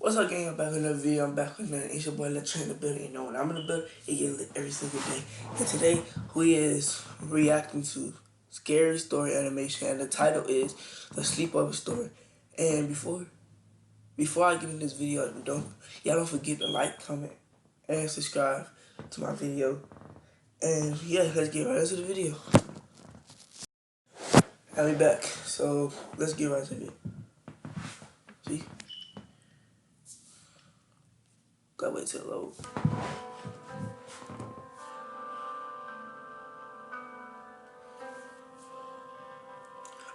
What's up, gang? I'm back in the video. I'm back in the It's your boy Let's in the building. You know, when I'm in the building, it gets lit every single day. And today, we is reacting to Scary Story Animation, and the title is The Sleepover Story. And before I get in this video, y'all don't forget to like, comment, and subscribe to my video. And yeah, let's get right into the video. I'll be back. So let's get right into it. See? Gotta wait till it load.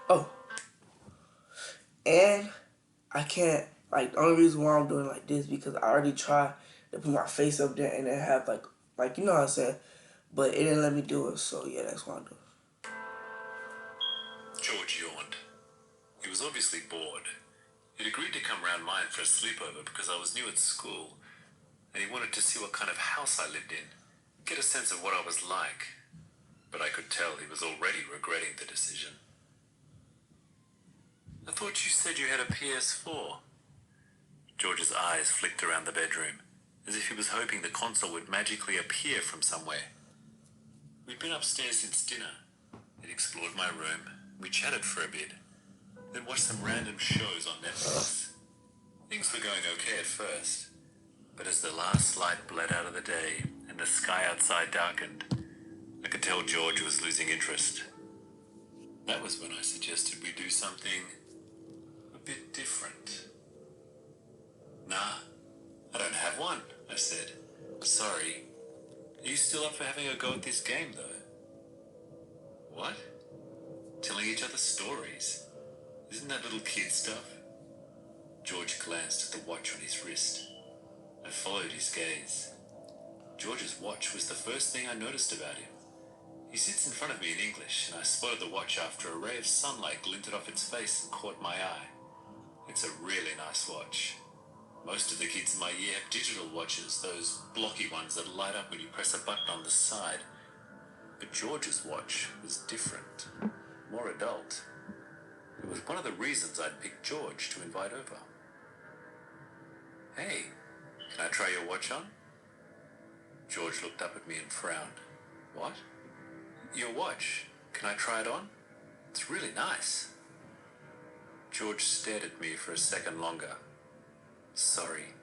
Oh, and I can't, like, the only reason why I'm doing like this because I already tried to put my face up there and then have like you know what I'm saying, but it didn't let me do it, so yeah, that's what I'm doing. George yawned. He was obviously bored. He'd agreed to come round mine for a sleepover because I was new at school, and he wanted to see what kind of house I lived in, get a sense of what I was like. But I could tell he was already regretting the decision. I thought you said you had a PS4. George's eyes flicked around the bedroom, as if he was hoping the console would magically appear from somewhere. We'd been upstairs since dinner. He'd explored my room. We chatted for a bit, then watched some random shows on Netflix. Things were going okay at first, but as the last light bled out of the day and the sky outside darkened, I could tell George was losing interest. That was when I suggested we do something a bit different. Nah, I don't have one, I said. Sorry. Are you still up for having a go at this game, though? What? Telling each other stories? Isn't that little kid stuff? George glanced at the watch on his wrist. I followed his gaze. George's watch was the first thing I noticed about him. He sits in front of me in English, and I spotted the watch after a ray of sunlight glinted off its face and caught my eye. It's a really nice watch. Most of the kids in my year have digital watches, those blocky ones that light up when you press a button on the side. But George's watch was different, more adult. It was one of the reasons I'd picked George to invite over. Hey, can I try your watch on? George looked up at me and frowned. What? Your watch. Can I try it on? It's really nice. George stared at me for a second longer. Sorry,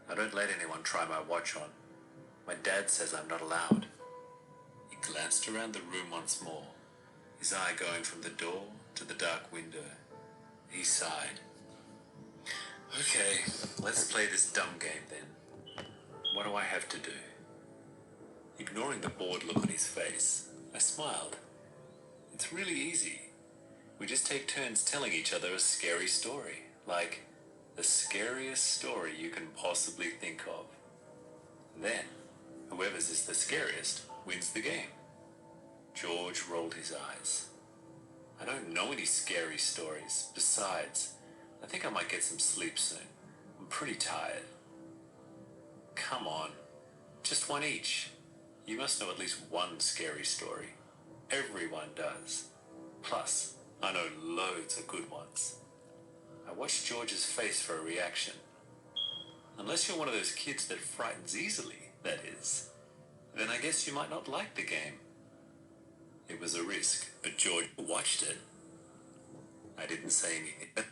I don't let anyone try my watch on. My dad says I'm not allowed. He glanced around the room once more, his eye going from the door to the dark window. He sighed. Okay, let's play this dumb game then. What do I have to do? Ignoring the bored look on his face, I smiled. It's really easy. We just take turns telling each other a scary story, like the scariest story you can possibly think of. Then, whoever's is the scariest wins the game. George rolled his eyes. I don't know any scary stories. Besides, I think I might get some sleep soon. I'm pretty tired. Come on, just one each. You must know at least one scary story. Everyone does. Plus, I know loads of good ones. I watched George's face for a reaction. Unless you're one of those kids that frightens easily, that is, then I guess you might not like the game. It was a risk, but George watched it. I didn't say anything.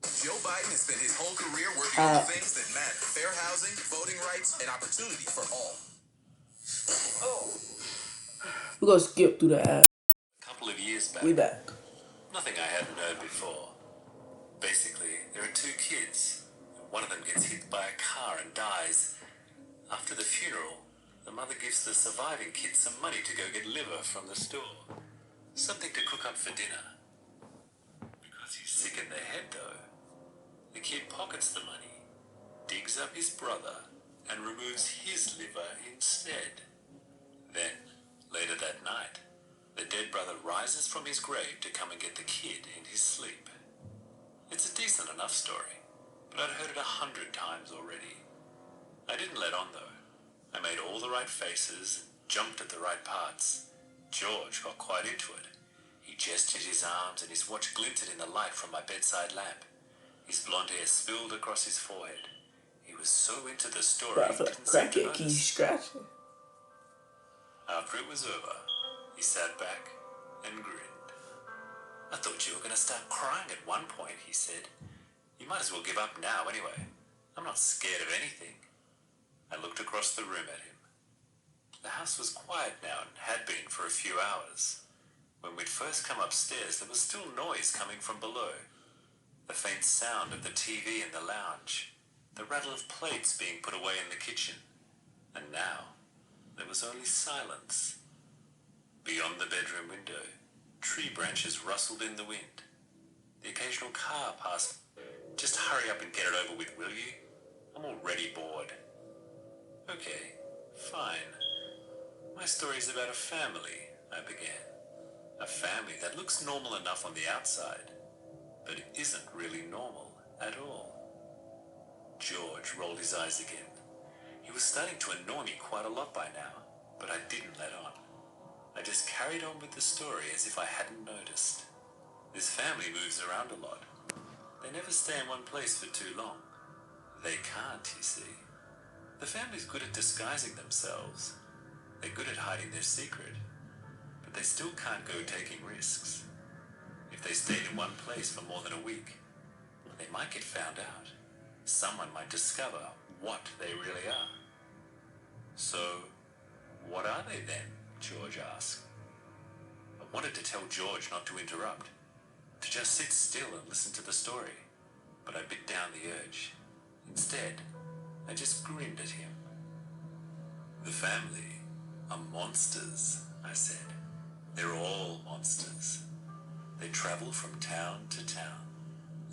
Joe Biden has spent his whole career working on things that matter. Fair housing, voting rights, and opportunity for all. We're gonna skip through the ad. A couple of years back. We back. Nothing I hadn't heard before. Basically, there are two kids. One of them gets hit by a car and dies. After the funeral, the mother gives the surviving kid some money to go get liver from the store. Something to cook up for dinner. Because he's sick in the head, though, the kid pockets the money, digs up his brother, and removes his liver instead. Then, later that night, the dead brother rises from his grave to come and get the kid in his sleep. It's a decent enough story, but I'd heard it 100 times already. I didn't let on, though. I made all the right faces, jumped at the right parts. George got quite into it. He gestured his arms and his watch glinted in the light from my bedside lamp. His blonde hair spilled across his forehead. He was so into the story, Bro, I he feel like didn't seem to crackhead keep notice. scratching. After it was over, he sat back and grinned. I thought you were going to start crying at one point, he said. You might as well give up now anyway. I'm not scared of anything. I looked across the room at him. The house was quiet now and had been for a few hours. When we'd first come upstairs, there was still noise coming from below. The faint sound of the TV in the lounge, the rattle of plates being put away in the kitchen. And now, there was only silence. Beyond the bedroom window, tree branches rustled in the wind. The occasional car passed. Just hurry up and get it over with, will you? I'm already bored. Okay, fine. My story's about a family, I began. A family that looks normal enough on the outside, but it isn't really normal at all. George rolled his eyes again. He was starting to annoy me quite a lot by now, but I didn't let on. I just carried on with the story as if I hadn't noticed. This family moves around a lot. They never stay in one place for too long. They can't, you see. The family's good at disguising themselves. They're good at hiding their secret, but they still can't go taking risks. If they stayed in one place for more than a week, they might get found out. Someone might discover what they really are. So, what are they then? George asked. I wanted to tell George not to interrupt, to just sit still and listen to the story, but I bit down the urge. Instead, I just grinned at him. The family are monsters, I said. They're all monsters. They travel from town to town,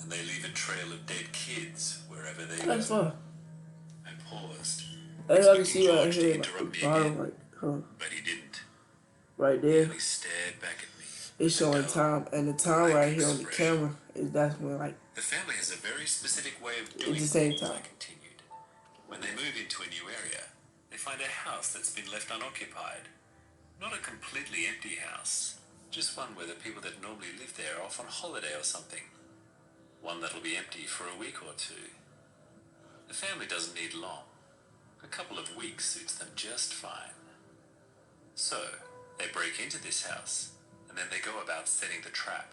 and they leave a trail of dead kids wherever they That's go. fun. I paused, As I can expecting see right George to here, like the interrupt me bottom, again, right, huh, but he didn't. right He there, only stared back at me. it's showing A dull, time, and the time blank right here on the expression. camera is that's when like The family has a very specific way of it's doing the same things, I time. continued. When they move into a new area, they find a house that's been left unoccupied. Not a completely empty house, just one where the people that normally live there are off on holiday or something. One that'll be empty for a week or two. The family doesn't need long. A couple of weeks suits them just fine. So, they break into this house, and then they go about setting the trap.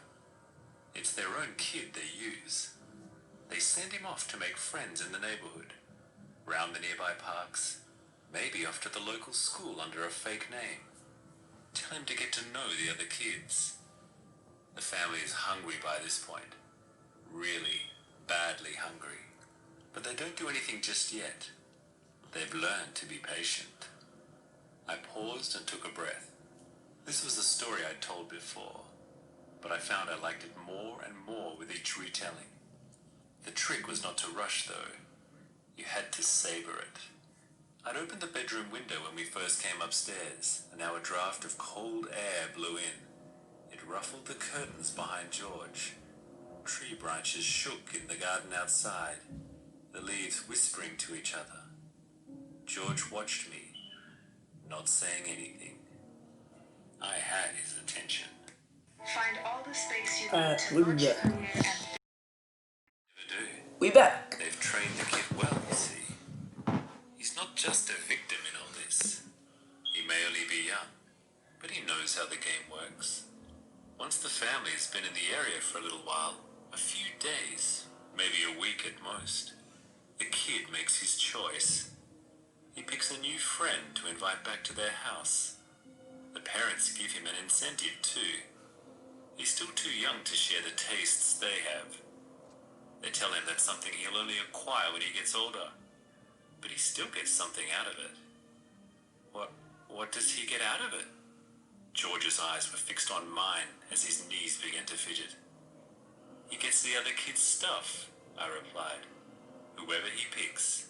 It's their own kid they use. They send him off to make friends in the neighborhood, round the nearby parks, maybe off to the local school under a fake name. Tell him to get to know the other kids. The family is hungry by this point. Really badly hungry. But they don't do anything just yet. They've learned to be patient. I paused and took a breath. This was a story I'd told before, but I found I liked it more and more with each retelling. The trick was not to rush, though. You had to savor it. I'd opened the bedroom window when we first came upstairs, and now a draft of cold air blew in. It ruffled the curtains behind George. Tree branches shook in the garden outside, the leaves whispering to each other. George watched me, not saying anything. I had his attention. Find all the space you Alright, need to we launch your back. career and Never do. We back. They've trained the kid well, you see. He's not just a victim in all this. He may only be young, but he knows how the game works. Once the family has been in the area for a little while, a few days, maybe a week at most, the kid makes his choice. He picks a new friend to invite back to their house. The parents give him an incentive too. He's still too young to share the tastes they have. They tell him that's something he'll only acquire when he gets older. But he still gets something out of it. What does he get out of it? George's eyes were fixed on mine as his knees began to fidget. He gets the other kids' stuff, I replied. Whoever he picks,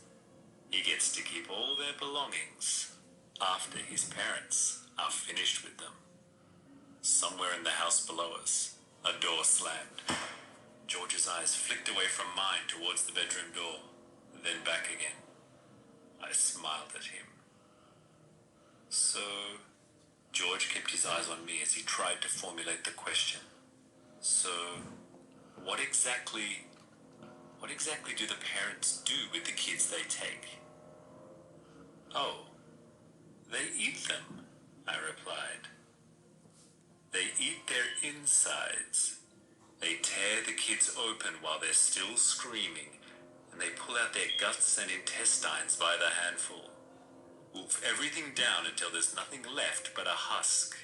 he gets to keep all their belongings after his parents are finished with them. Somewhere in the house below us, a door slammed. George's eyes flicked away from mine towards the bedroom door, then back again. I smiled at him. So, George kept his eyes on me as he tried to formulate the question. So, what exactly What exactly do the parents do with the kids they take? Oh, they eat them, I replied. They eat their insides. They tear the kids open while they're still screaming, and they pull out their guts and intestines by the handful. Wolf everything down until there's nothing left but a husk.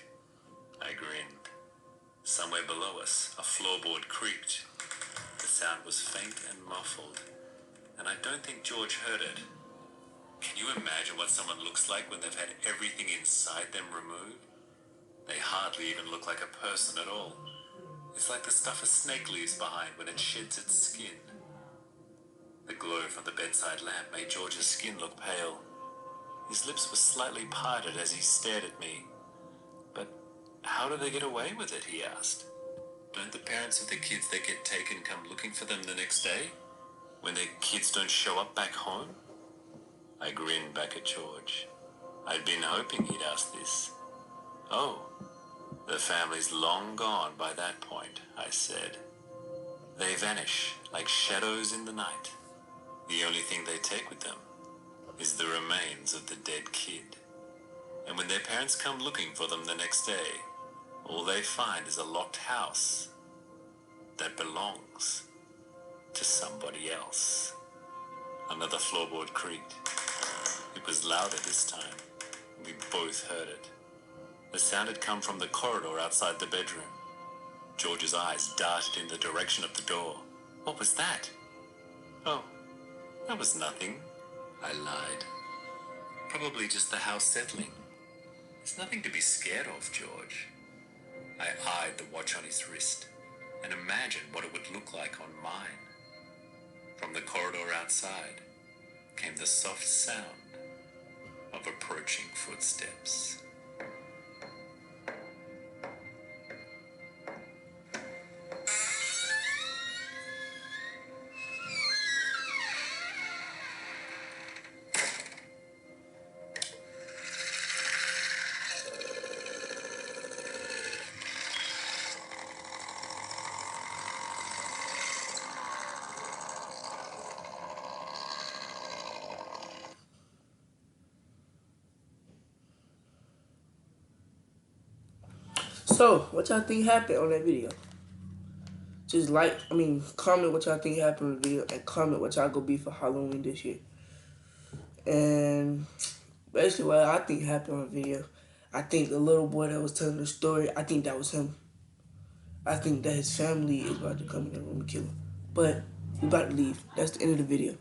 I grinned. Somewhere below us, a floorboard creaked. The sound was faint and muffled, and I don't think George heard it. Can you imagine what someone looks like when they've had everything inside them removed? They hardly even look like a person at all. It's like the stuff a snake leaves behind when it sheds its skin. The glow from the bedside lamp made George's skin look pale. His lips were slightly parted as he stared at me. But how do they get away with it, he asked. Don't the parents of the kids that get taken come looking for them the next day? When their kids don't show up back home? I grinned back at George. I'd been hoping he'd ask this. Oh, the family's long gone by that point, I said. They vanish like shadows in the night. The only thing they take with them is the remains of the dead kid. And when their parents come looking for them the next day, all they find is a locked house that belongs to somebody else. Another floorboard creaked. It was louder this time. We both heard it. The sound had come from the corridor outside the bedroom. George's eyes darted in the direction of the door. What was that? Oh, that was nothing, I lied. Probably just the house settling. It's nothing to be scared of, George. I eyed the watch on his wrist and imagined what it would look like on mine. From the corridor outside came the soft sound of approaching footsteps. So, what y'all think happened on that video? Just comment what y'all think happened on the video and comment what y'all gonna be for Halloween this year. And basically what I think happened on the video, I think the little boy that was telling the story, I think that was him. I think that his family is about to come in the room and kill him. But we about to leave. That's the end of the video.